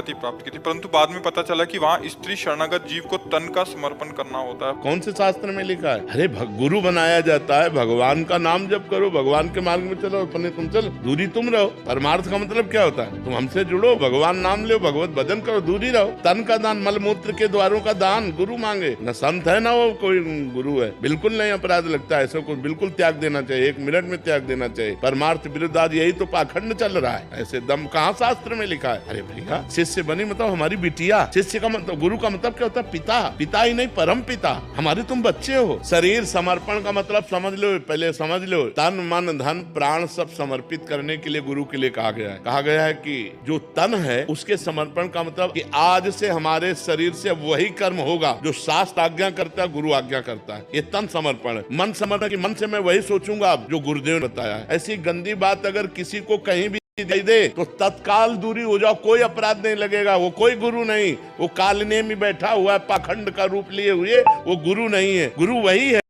गति प्राप्त की थी, परंतु बाद में पता चला कि वहाँ स्त्री शरणागत जीव को तन का समर्पण करना होता है। कौन से शास्त्र में लिखा है? अरे गुरु बनाया जाता है, भगवान का नाम जप करो, भगवान के मार्ग में चलो, अपने तुम चलो, दूरी तुम रहो। परमार्थ का मतलब क्या होता है? तुम हमसे जुड़ो, भगवान नाम लो, भगवत भजन करो, दूरी रहो। तन का दान, मल मूत्र के द्वारों का दान गुरु मांगे। न संत है ना वो कोई गुरु है। बिल्कुल नहीं अपराध लगता है, ऐसे को बिल्कुल त्याग देना चाहिए, 1 मिनट में त्याग देना चाहिए। परमार्थ विरुद्ध आज यही तो पाखंड चल रहा है। ऐसे दम कहाँ शास्त्र में लिखा है? अरे भैया, शिष्य बनी मतलब हमारी बिटिया। शिष्य का मतलब, गुरु का मतलब क्या होता है? पिता। पिता ही नहीं, परम पिता। हमारे तुम बच्चे हो। शरीर समर्पण का मतलब समझ लो, पहले समझ लो। तन मन धन प्राण सब समर्पित करने के लिए गुरु के लिए कहा गया है। कहा गया है कि जो तन है उसके समर्पण का मतलब कि आज से हमारे शरीर से वही कर्म होगा जो शास्त्र आज्ञा करता है, गुरु आज्ञा करता है। ये तन समर्पण है। मन समर्पण की मन से मैं वही सोचूंगा जो गुरुदेव ने बताया है। ऐसी गंदी बात अगर किसी को कहीं भी दे तो तत्काल दूरी हो जाओ, कोई अपराध नहीं लगेगा। वो कोई गुरु नहीं, वो कालने में बैठा हुआ है, पाखंड का रूप लिए हुए, वो गुरु नहीं है। गुरु वही है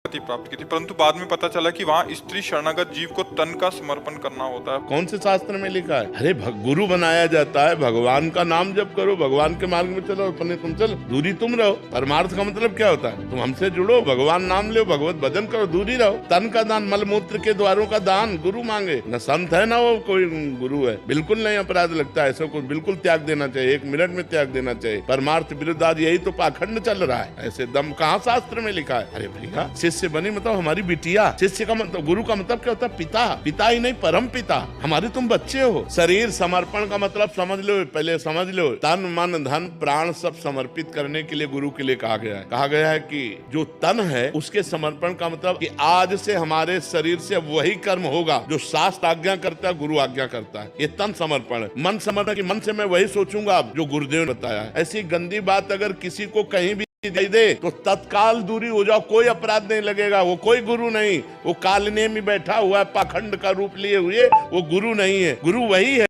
प्राप्त की थी, परंतु बाद में पता चला कि वहाँ स्त्री शरणागत जीव को तन का समर्पण करना होता है। कौन से शास्त्र में लिखा है? अरे गुरु बनाया जाता है, भगवान का नाम जप करो, भगवान के मार्ग में चलो, अपने तुम चलो, दूरी तुम रहो। परमार्थ का मतलब क्या होता है? तुम हमसे जुड़ो, भगवान नाम लो, भगवत भजन करो, दूरी रहो। तन का दान, मल मूत्र के द्वारों का दान गुरु मांगे। न संत है ना वो कोई गुरु है। बिल्कुल नहीं अपराध लगता है, ऐसे को बिल्कुल त्याग देना चाहिए, 1 मिनट में त्याग देना चाहिए। परमार्थ विरुद्ध आज यही तो पाखंड चल रहा है। ऐसे दम कहाँ शास्त्र में लिखा है? अरे भैया, शिष्य बनी मतलब हमारी बिटिया। शिष्य का मतलब, गुरु का मतलब क्या होता है? पिता। पिता ही नहीं, परम पिता। हमारे तुम बच्चे हो। शरीर समर्पण का मतलब समझ लो, पहले समझ लो। तन मन धन प्राण सब समर्पित करने के लिए गुरु के लिए कहा गया है। कहा गया है कि जो तन है उसके समर्पण का मतलब कि आज से हमारे शरीर से वही कर्म होगा जो शास्त्र आज्ञा करता है, गुरु आज्ञा करता है। ये तन समर्पण है। मन समर्पण की मन से मैं वही सोचूंगा जो गुरुदेव ने बताया है। ऐसी गंदी बात अगर किसी को कहीं भी दे तो तत्काल दूरी हो जाओ, कोई अपराध नहीं लगेगा। वो कोई गुरु नहीं, वो कालने में बैठा हुआ है, पाखंड का रूप लिए हुए, वो गुरु नहीं है। गुरु वही है।